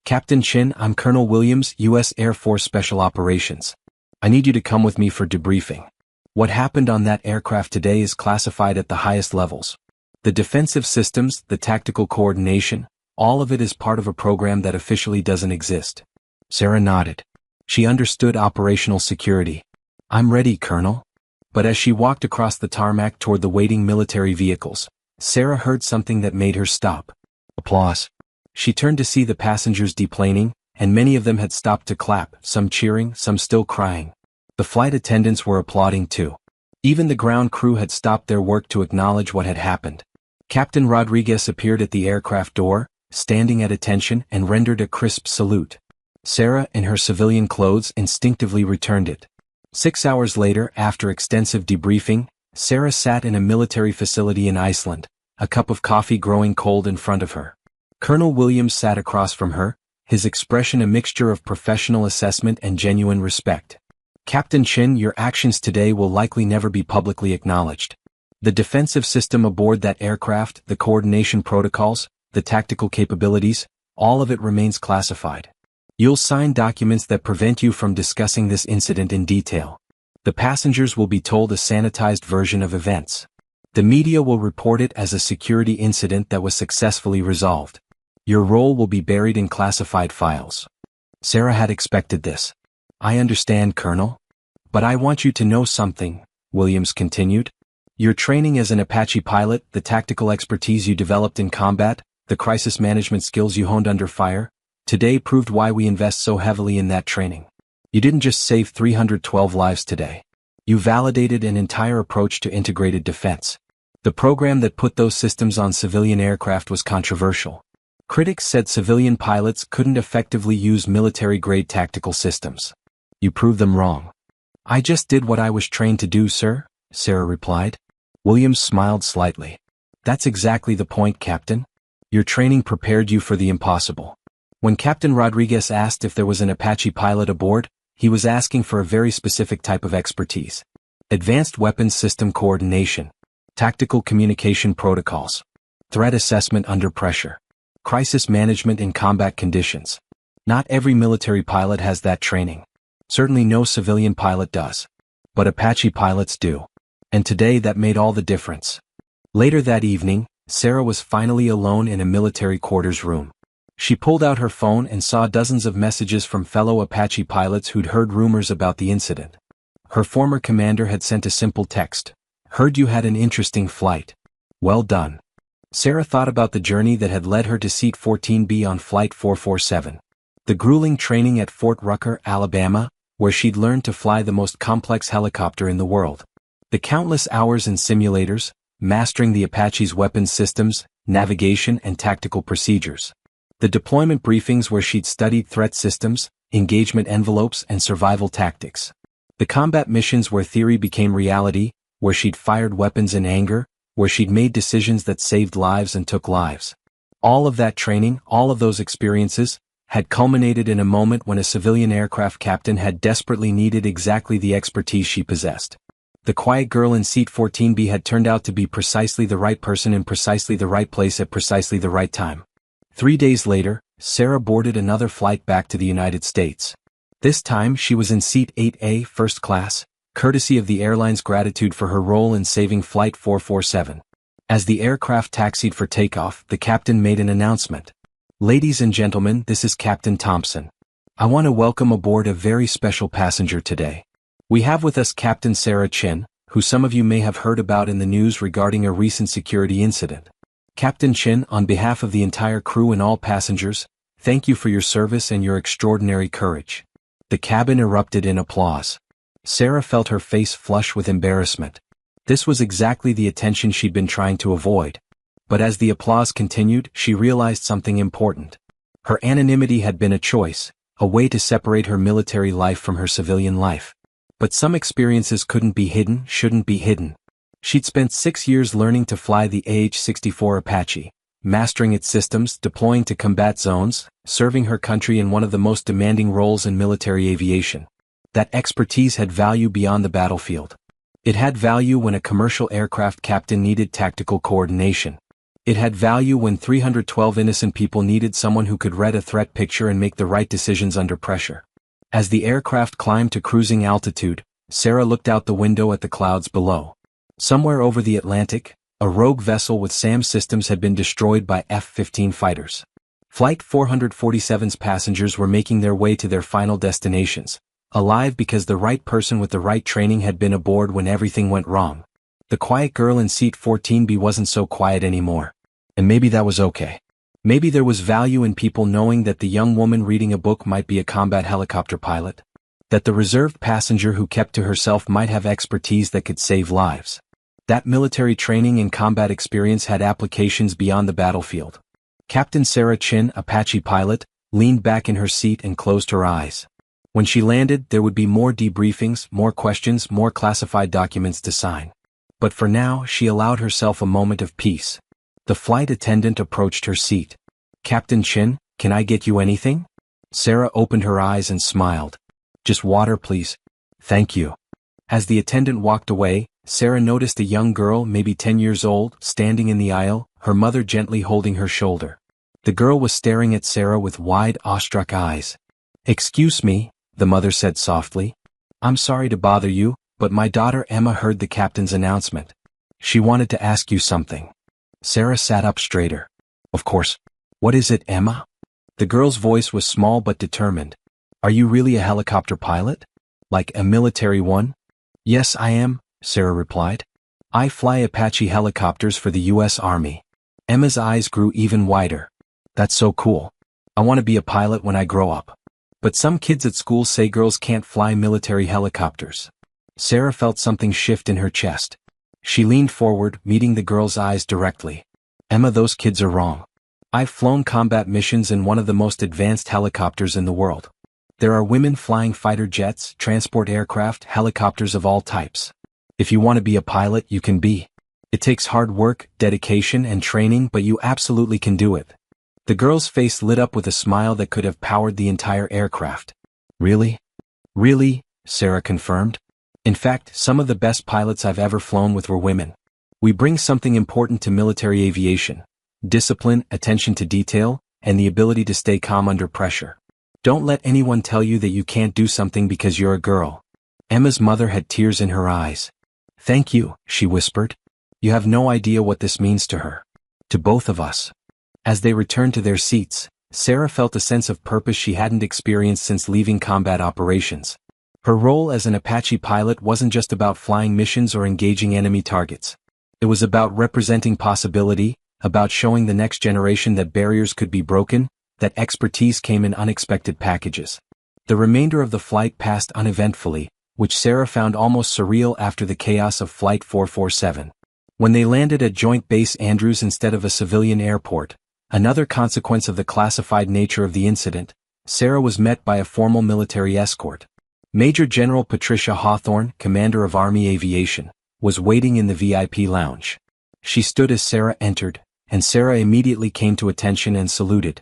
Captain Chin, I'm Colonel Williams, U.S. Air Force Special Operations. I need you to come with me for debriefing. What happened on that aircraft today is classified at the highest levels. The defensive systems, the tactical coordination, all of it is part of a program that officially doesn't exist. Sarah nodded. She understood operational security. I'm ready, Colonel. But as she walked across the tarmac toward the waiting military vehicles, Sarah heard something that made her stop. Applause. She turned to see the passengers deplaning, and many of them had stopped to clap, some cheering, some still crying. The flight attendants were applauding too. Even the ground crew had stopped their work to acknowledge what had happened. Captain Rodriguez appeared at the aircraft door, standing at attention, and rendered a crisp salute. Sarah, in her civilian clothes, instinctively returned it. 6 hours later, after extensive debriefing, Sarah sat in a military facility in Iceland, a cup of coffee growing cold in front of her. Colonel Williams sat across from her, his expression a mixture of professional assessment and genuine respect. Captain Chin, your actions today will likely never be publicly acknowledged. The defensive system aboard that aircraft, the coordination protocols, the tactical capabilities, all of it remains classified. You'll sign documents that prevent you from discussing this incident in detail. The passengers will be told a sanitized version of events. The media will report it as a security incident that was successfully resolved. Your role will be buried in classified files. Sarah had expected this. I understand, Colonel. But I want you to know something, Williams continued. Your training as an Apache pilot, the tactical expertise you developed in combat, the crisis management skills you honed under fire, today proved why we invest so heavily in that training. You didn't just save 312 lives today. You validated an entire approach to integrated defense. The program that put those systems on civilian aircraft was controversial. Critics said civilian pilots couldn't effectively use military-grade tactical systems. You proved them wrong. I just did what I was trained to do, sir, Sarah replied. Williams smiled slightly. That's exactly the point, Captain. Your training prepared you for the impossible. When Captain Rodriguez asked if there was an Apache pilot aboard, he was asking for a very specific type of expertise. Advanced weapons system coordination, tactical communication protocols, threat assessment under pressure, crisis management in combat conditions. Not every military pilot has that training. Certainly no civilian pilot does. But Apache pilots do. And today that made all the difference. Later that evening, Sarah was finally alone in a military quarters room. She pulled out her phone and saw dozens of messages from fellow Apache pilots who'd heard rumors about the incident. Her former commander had sent a simple text. Heard you had an interesting flight. Well done. Sarah thought about the journey that had led her to seat 14B on Flight 447. The grueling training at Fort Rucker, Alabama, where she'd learned to fly the most complex helicopter in the world. The countless hours in simulators, mastering the Apache's weapons systems, navigation, and tactical procedures. The deployment briefings where she'd studied threat systems, engagement envelopes, and survival tactics. The combat missions where theory became reality, where she'd fired weapons in anger, where she'd made decisions that saved lives and took lives. All of that training, all of those experiences, had culminated in a moment when a civilian aircraft captain had desperately needed exactly the expertise she possessed. The quiet girl in seat 14B had turned out to be precisely the right person in precisely the right place at precisely the right time. 3 days later, Sarah boarded another flight back to the United States. This time she was in seat 8A, first class, courtesy of the airline's gratitude for her role in saving Flight 447. As the aircraft taxied for takeoff, the captain made an announcement. Ladies and gentlemen, this is Captain Thompson. I want to welcome aboard a very special passenger today. We have with us Captain Sarah Chin, who some of you may have heard about in the news regarding a recent security incident. Captain Chin, on behalf of the entire crew and all passengers, thank you for your service and your extraordinary courage. The cabin erupted in applause. Sarah felt her face flush with embarrassment. This was exactly the attention she'd been trying to avoid. But as the applause continued, she realized something important. Her anonymity had been a choice, a way to separate her military life from her civilian life. But some experiences couldn't be hidden, shouldn't be hidden. She'd spent 6 years learning to fly the AH-64 Apache, mastering its systems, deploying to combat zones, serving her country in one of the most demanding roles in military aviation. That expertise had value beyond the battlefield. It had value when a commercial aircraft captain needed tactical coordination. It had value when 312 innocent people needed someone who could read a threat picture and make the right decisions under pressure. As the aircraft climbed to cruising altitude, Sarah looked out the window at the clouds below. Somewhere over the Atlantic, a rogue vessel with SAM systems had been destroyed by F-15 fighters. Flight 447's passengers were making their way to their final destinations, alive because the right person with the right training had been aboard when everything went wrong. The quiet girl in seat 14B wasn't so quiet anymore. And maybe that was okay. Maybe there was value in people knowing that the young woman reading a book might be a combat helicopter pilot. That the reserved passenger who kept to herself might have expertise that could save lives. That military training and combat experience had applications beyond the battlefield. Captain Sarah Chin, Apache pilot, leaned back in her seat and closed her eyes. When she landed, there would be more debriefings, more questions, more classified documents to sign. But for now, she allowed herself a moment of peace. The flight attendant approached her seat. Captain Chin, can I get you anything? Sarah opened her eyes and smiled. Just water, please. Thank you. As the attendant walked away, Sarah noticed a young girl, maybe 10 years old, standing in the aisle, her mother gently holding her shoulder. The girl was staring at Sarah with wide, awestruck eyes. Excuse me, the mother said softly. I'm sorry to bother you, but my daughter Emma heard the captain's announcement. She wanted to ask you something. Sarah sat up straighter. Of course. What is it, Emma? The girl's voice was small but determined. Are you really a helicopter pilot? Like a military one? Yes, I am, Sarah replied. I fly Apache helicopters for the U.S. Army. Emma's eyes grew even wider. That's so cool. I want to be a pilot when I grow up. But some kids at school say girls can't fly military helicopters. Sarah felt something shift in her chest. She leaned forward, meeting the girl's eyes directly. Emma, those kids are wrong. I've flown combat missions in one of the most advanced helicopters in the world. There are women flying fighter jets, transport aircraft, helicopters of all types. If you want to be a pilot, you can be. It takes hard work, dedication, and training, but you absolutely can do it. The girl's face lit up with a smile that could have powered the entire aircraft. Really? Really? Sarah confirmed. In fact, some of the best pilots I've ever flown with were women. We bring something important to military aviation: discipline, attention to detail, and the ability to stay calm under pressure. Don't let anyone tell you that you can't do something because you're a girl. Emma's mother had tears in her eyes. Thank you, she whispered. You have no idea what this means to her. To both of us. As they returned to their seats, Sarah felt a sense of purpose she hadn't experienced since leaving combat operations. Her role as an Apache pilot wasn't just about flying missions or engaging enemy targets. It was about representing possibility, about showing the next generation that barriers could be broken, that expertise came in unexpected packages. The remainder of the flight passed uneventfully, which Sarah found almost surreal after the chaos of Flight 447. When they landed at Joint Base Andrews instead of a civilian airport, another consequence of the classified nature of the incident, Sarah was met by a formal military escort. Major General Patricia Hawthorne, commander of Army Aviation, was waiting in the VIP lounge. She stood as Sarah entered, and Sarah immediately came to attention and saluted.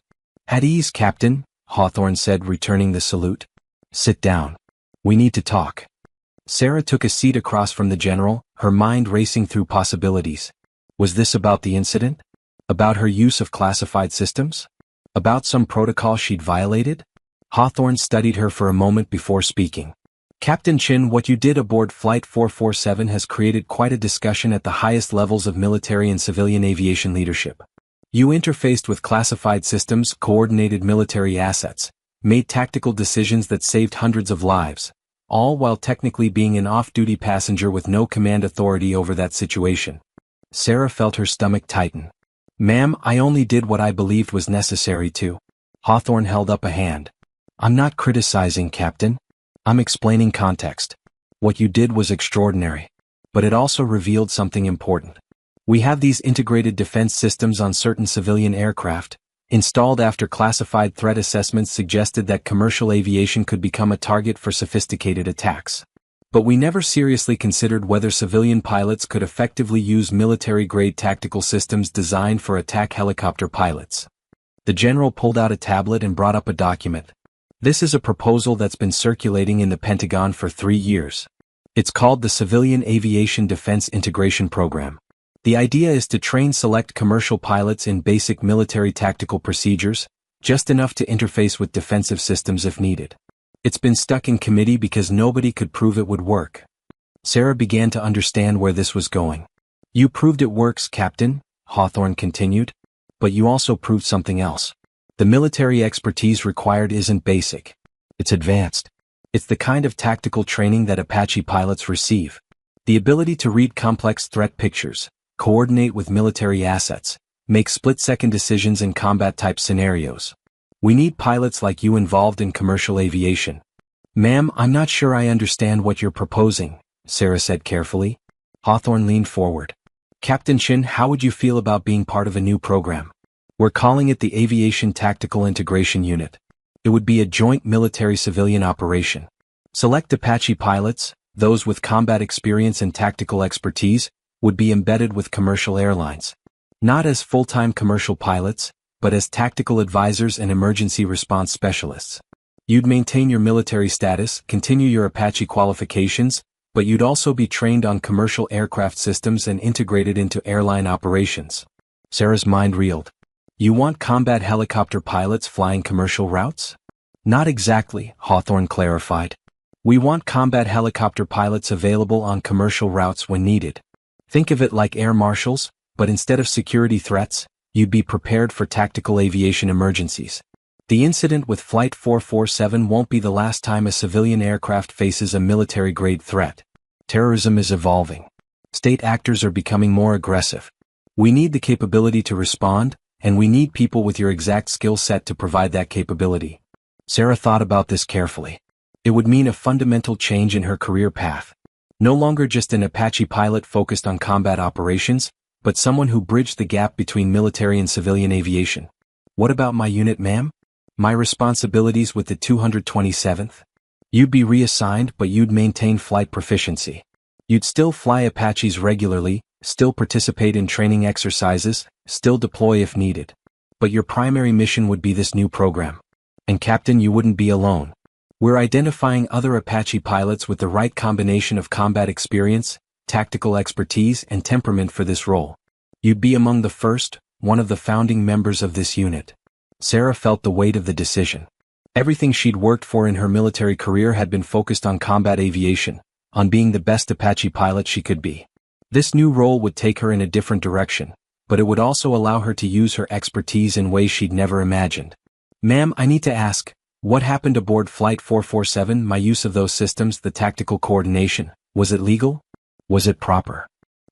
At ease, Captain, Hawthorne said, returning the salute. Sit down. We need to talk. Sarah took a seat across from the general, her mind racing through possibilities. Was this about the incident? About her use of classified systems? About some protocol she'd violated? Hawthorne studied her for a moment before speaking. Captain Chin, what you did aboard Flight 447 has created quite a discussion at the highest levels of military and civilian aviation leadership. You interfaced with classified systems, coordinated military assets, made tactical decisions that saved hundreds of lives, all while technically being an off-duty passenger with no command authority over that situation. Sarah felt her stomach tighten. "Ma'am, I only did what I believed was necessary to." Hawthorne held up a hand. "I'm not criticizing, Captain. I'm explaining context. What you did was extraordinary. But it also revealed something important. We have these integrated defense systems on certain civilian aircraft, installed after classified threat assessments suggested that commercial aviation could become a target for sophisticated attacks. But we never seriously considered whether civilian pilots could effectively use military-grade tactical systems designed for attack helicopter pilots." The general pulled out a tablet and brought up a document. "This is a proposal that's been circulating in the Pentagon for 3 years. It's called the Civilian Aviation Defense Integration Program. The idea is to train select commercial pilots in basic military tactical procedures, just enough to interface with defensive systems if needed. It's been stuck in committee because nobody could prove it would work." Sarah began to understand where this was going. "You proved it works, Captain," Hawthorne continued. "But you also proved something else. The military expertise required isn't basic. It's advanced. It's the kind of tactical training that Apache pilots receive. The ability to read complex threat pictures, coordinate with military assets, make split-second decisions in combat-type scenarios. We need pilots like you involved in commercial aviation." "Ma'am, I'm not sure I understand what you're proposing," Sarah said carefully. Hawthorne leaned forward. "Captain Shin, how would you feel about being part of a new program? We're calling it the Aviation Tactical Integration Unit. It would be a joint military-civilian operation. Select Apache pilots, those with combat experience and tactical expertise, would be embedded with commercial airlines. Not as full-time commercial pilots, but as tactical advisors and emergency response specialists. You'd maintain your military status, continue your Apache qualifications, but you'd also be trained on commercial aircraft systems and integrated into airline operations." Sarah's mind reeled. "You want combat helicopter pilots flying commercial routes?" "Not exactly," Hawthorne clarified. "We want combat helicopter pilots available on commercial routes when needed. Think of it like air marshals, but instead of security threats, you'd be prepared for tactical aviation emergencies. The incident with Flight 447 won't be the last time a civilian aircraft faces a military-grade threat. Terrorism is evolving. State actors are becoming more aggressive. We need the capability to respond, and we need people with your exact skill set to provide that capability." Sarah thought about this carefully. It would mean a fundamental change in her career path. No longer just an Apache pilot focused on combat operations, but someone who bridged the gap between military and civilian aviation. "What about my unit, ma'am? My responsibilities with the 227th? You'd be reassigned, but you'd maintain flight proficiency. You'd still fly Apaches regularly, still participate in training exercises, still deploy if needed. But your primary mission would be this new program. And Captain, you wouldn't be alone. We're identifying other Apache pilots with the right combination of combat experience, tactical expertise, and temperament for this role. You'd be among the first, one of the founding members of this unit." Sarah felt the weight of the decision. Everything she'd worked for in her military career had been focused on combat aviation, on being the best Apache pilot she could be. This new role would take her in a different direction, but it would also allow her to use her expertise in ways she'd never imagined. "Ma'am, I need to ask, what happened aboard Flight 447? My use of those systems, the tactical coordination, was it legal? Was it proper?"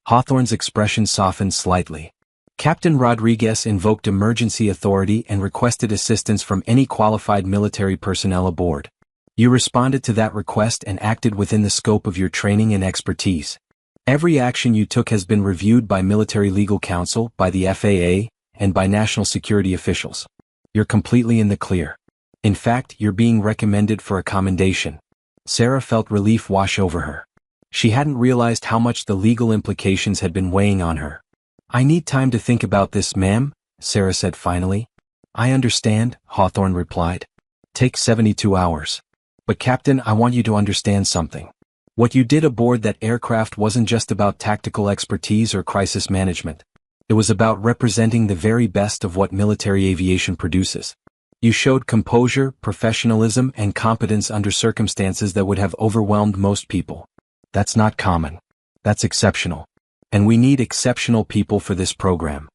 Hawthorne's expression softened slightly. "Captain Rodriguez invoked emergency authority and requested assistance from any qualified military personnel aboard. You responded to that request and acted within the scope of your training and expertise. Every action you took has been reviewed by military legal counsel, by the FAA, and by national security officials. You're completely in the clear. In fact, you're being recommended for a commendation." Sarah felt relief wash over her. She hadn't realized how much the legal implications had been weighing on her. "I need time to think about this, ma'am," Sarah said finally. "I understand," Hawthorne replied. "Take 72 hours. But Captain, I want you to understand something. What you did aboard that aircraft wasn't just about tactical expertise or crisis management. It was about representing the very best of what military aviation produces. You showed composure, professionalism, and competence under circumstances that would have overwhelmed most people. That's not common. That's exceptional. And we need exceptional people for this program."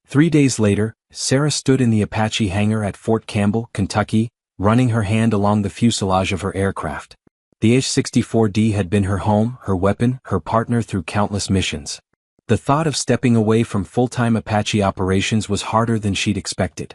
3 days later, Sarah stood in the Apache hangar at Fort Campbell, Kentucky, running her hand along the fuselage of her aircraft. The H-64D had been her home, her weapon, her partner through countless missions. The thought of stepping away from full-time Apache operations was harder than she'd expected.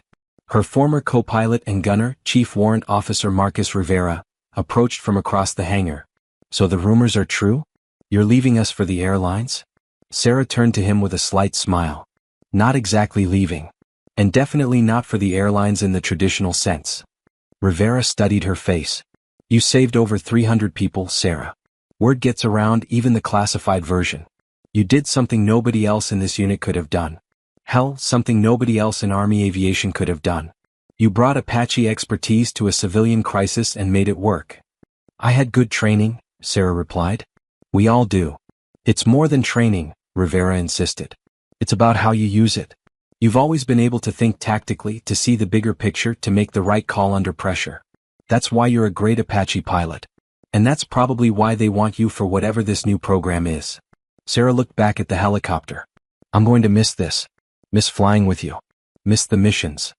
Her former co-pilot and gunner, Chief Warrant Officer Marcus Rivera, approached from across the hangar. "So the rumors are true? You're leaving us for the airlines?" Sarah turned to him with a slight smile. "Not exactly leaving. And definitely not for the airlines in the traditional sense." Rivera studied her face. "You saved over 300 people, Sarah. Word gets around, even the classified version. You did something nobody else in this unit could have done. Hell, something nobody else in Army aviation could have done. You brought Apache expertise to a civilian crisis and made it work." "I had good training," Sarah replied. "We all do." "It's more than training," Rivera insisted. "It's about how you use it. You've always been able to think tactically, to see the bigger picture, to make the right call under pressure. That's why you're a great Apache pilot. And that's probably why they want you for whatever this new program is." Sarah looked back at the helicopter. "I'm going to miss this. Miss flying with you. Miss the missions."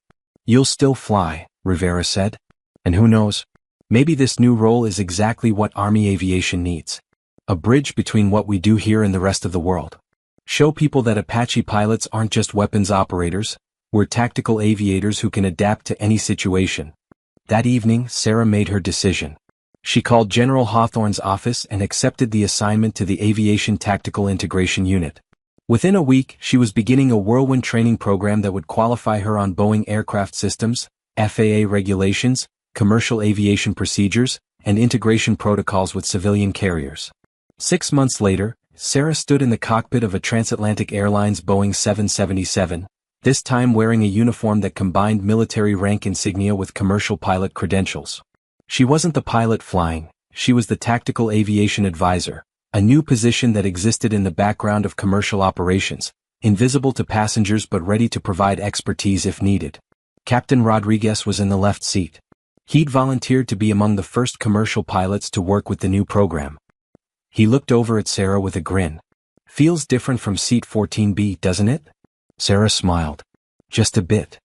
"You'll still fly," Rivera said. "And who knows? Maybe this new role is exactly what Army aviation needs. A bridge between what we do here and the rest of the world. Show people that Apache pilots aren't just weapons operators, we're tactical aviators who can adapt to any situation." That evening, Sarah made her decision. She called General Hawthorne's office and accepted the assignment to the Aviation Tactical Integration Unit. Within a week, she was beginning a whirlwind training program that would qualify her on Boeing aircraft systems, FAA regulations, commercial aviation procedures, and integration protocols with civilian carriers. 6 months later, Sarah stood in the cockpit of a transatlantic airlines Boeing 777, this time wearing a uniform that combined military rank insignia with commercial pilot credentials. She wasn't the pilot flying, she was the tactical aviation advisor, a new position that existed in the background of commercial operations, invisible to passengers but ready to provide expertise if needed. Captain Rodriguez was in the left seat. He'd volunteered to be among the first commercial pilots to work with the new program. He looked over at Sarah with a grin. "Feels different from seat 14B, doesn't it?" Sarah smiled. "Just a bit."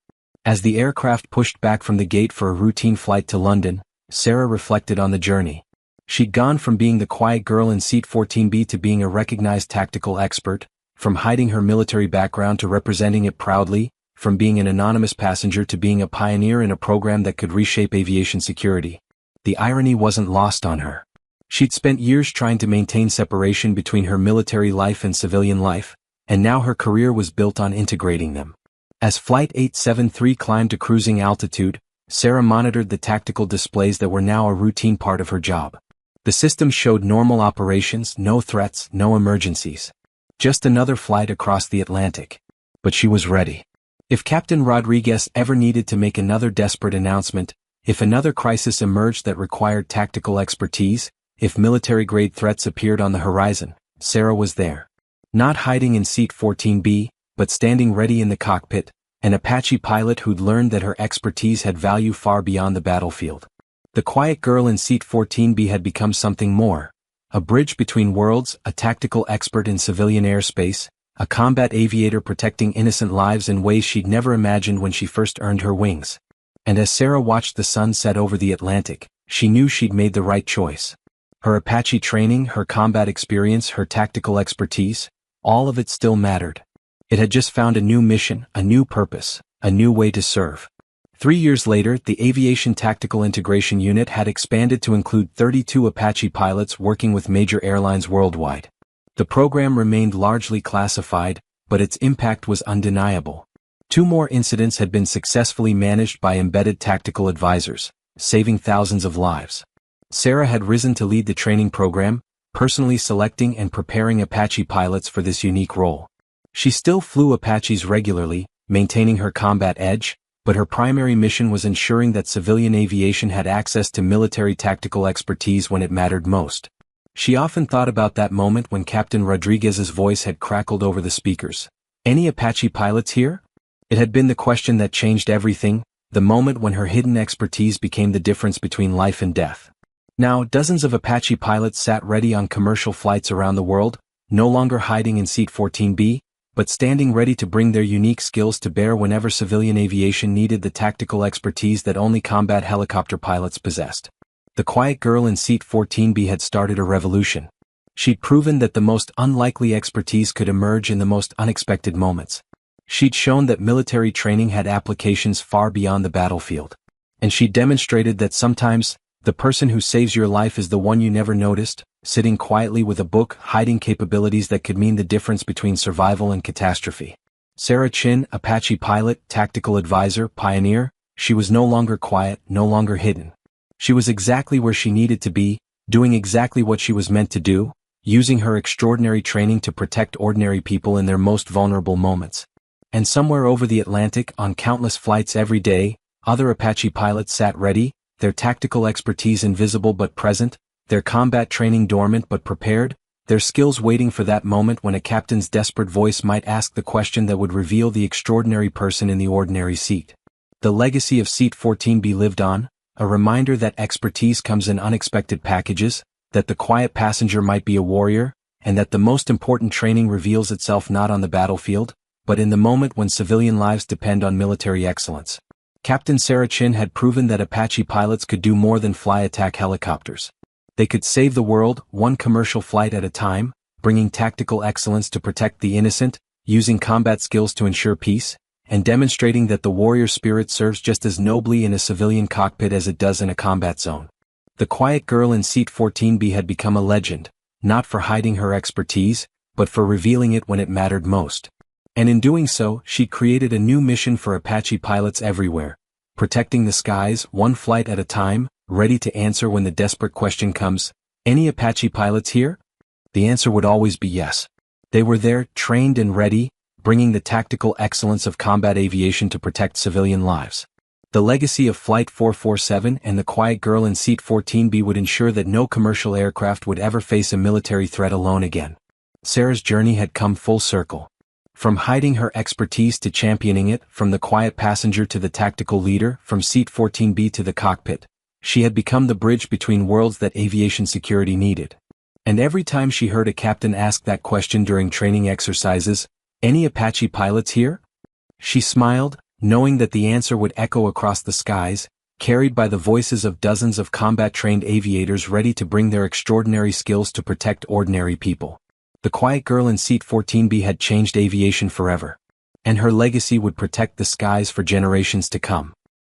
As the aircraft pushed back from the gate for a routine flight to London, Sarah reflected on the journey. She'd gone from being the quiet girl in seat 14B to being a recognized tactical expert, from hiding her military background to representing it proudly, from being an anonymous passenger to being a pioneer in a program that could reshape aviation security. The irony wasn't lost on her. She'd spent years trying to maintain separation between her military life and civilian life, and now her career was built on integrating them. As Flight 873 climbed to cruising altitude, Sarah monitored the tactical displays that were now a routine part of her job. The system showed normal operations, no threats, no emergencies. Just another flight across the Atlantic. But she was ready. If Captain Rodriguez ever needed to make another desperate announcement, if another crisis emerged that required tactical expertise, if military-grade threats appeared on the horizon, Sarah was there. Not hiding in seat 14B, but standing ready in the cockpit, an Apache pilot who'd learned that her expertise had value far beyond the battlefield. The quiet girl in seat 14B had become something more. A bridge between worlds, a tactical expert in civilian airspace, a combat aviator protecting innocent lives in ways she'd never imagined when she first earned her wings. And as Sarah watched the sun set over the Atlantic, she knew she'd made the right choice. Her Apache training, her combat experience, her tactical expertise, all of it still mattered. It had just found a new mission, a new purpose, a new way to serve. 3 years later, the Aviation Tactical Integration Unit had expanded to include 32 Apache pilots working with major airlines worldwide. The program remained largely classified, but its impact was undeniable. 2 more incidents had been successfully managed by embedded tactical advisors, saving thousands of lives. Sarah had risen to lead the training program, personally selecting and preparing Apache pilots for this unique role. She still flew Apaches regularly, maintaining her combat edge, but her primary mission was ensuring that civilian aviation had access to military tactical expertise when it mattered most. She often thought about that moment when Captain Rodriguez's voice had crackled over the speakers. "Any Apache pilots here?" It had been the question that changed everything, the moment when her hidden expertise became the difference between life and death. Now, dozens of Apache pilots sat ready on commercial flights around the world, no longer hiding in seat 14B, but standing ready to bring their unique skills to bear whenever civilian aviation needed the tactical expertise that only combat helicopter pilots possessed. The quiet girl in seat 14B had started a revolution. She'd proven that the most unlikely expertise could emerge in the most unexpected moments. She'd shown that military training had applications far beyond the battlefield. And she demonstrated that sometimes, the person who saves your life is the one you never noticed, sitting quietly with a book, hiding capabilities that could mean the difference between survival and catastrophe. Sarah Chin, Apache pilot, tactical advisor, pioneer, she was no longer quiet, no longer hidden. She was exactly where she needed to be, doing exactly what she was meant to do, using her extraordinary training to protect ordinary people in their most vulnerable moments. And somewhere over the Atlantic, on countless flights every day, other Apache pilots sat ready, their tactical expertise invisible but present, their combat training dormant but prepared, their skills waiting for that moment when a captain's desperate voice might ask the question that would reveal the extraordinary person in the ordinary seat. The legacy of Seat 14B lived on, a reminder that expertise comes in unexpected packages, that the quiet passenger might be a warrior, and that the most important training reveals itself not on the battlefield, but in the moment when civilian lives depend on military excellence. Captain Sarah Chin had proven that Apache pilots could do more than fly attack helicopters. They could save the world, one commercial flight at a time, bringing tactical excellence to protect the innocent, using combat skills to ensure peace, and demonstrating that the warrior spirit serves just as nobly in a civilian cockpit as it does in a combat zone. The quiet girl in seat 14B had become a legend, not for hiding her expertise, but for revealing it when it mattered most. And in doing so, she created a new mission for Apache pilots everywhere, protecting the skies, one flight at a time, ready to answer when the desperate question comes, "Any Apache pilots here?" The answer would always be yes. They were there, trained and ready, bringing the tactical excellence of combat aviation to protect civilian lives. The legacy of Flight 447 and the quiet girl in seat 14B would ensure that no commercial aircraft would ever face a military threat alone again. Sarah's journey had come full circle. From hiding her expertise to championing it, from the quiet passenger to the tactical leader, from seat 14B to the cockpit, she had become the bridge between worlds that aviation security needed. And every time she heard a captain ask that question during training exercises, "Any Apache pilots here?" she smiled, knowing that the answer would echo across the skies, carried by the voices of dozens of combat-trained aviators ready to bring their extraordinary skills to protect ordinary people. The quiet girl in seat 14B had changed aviation forever, and her legacy would protect the skies for generations to come.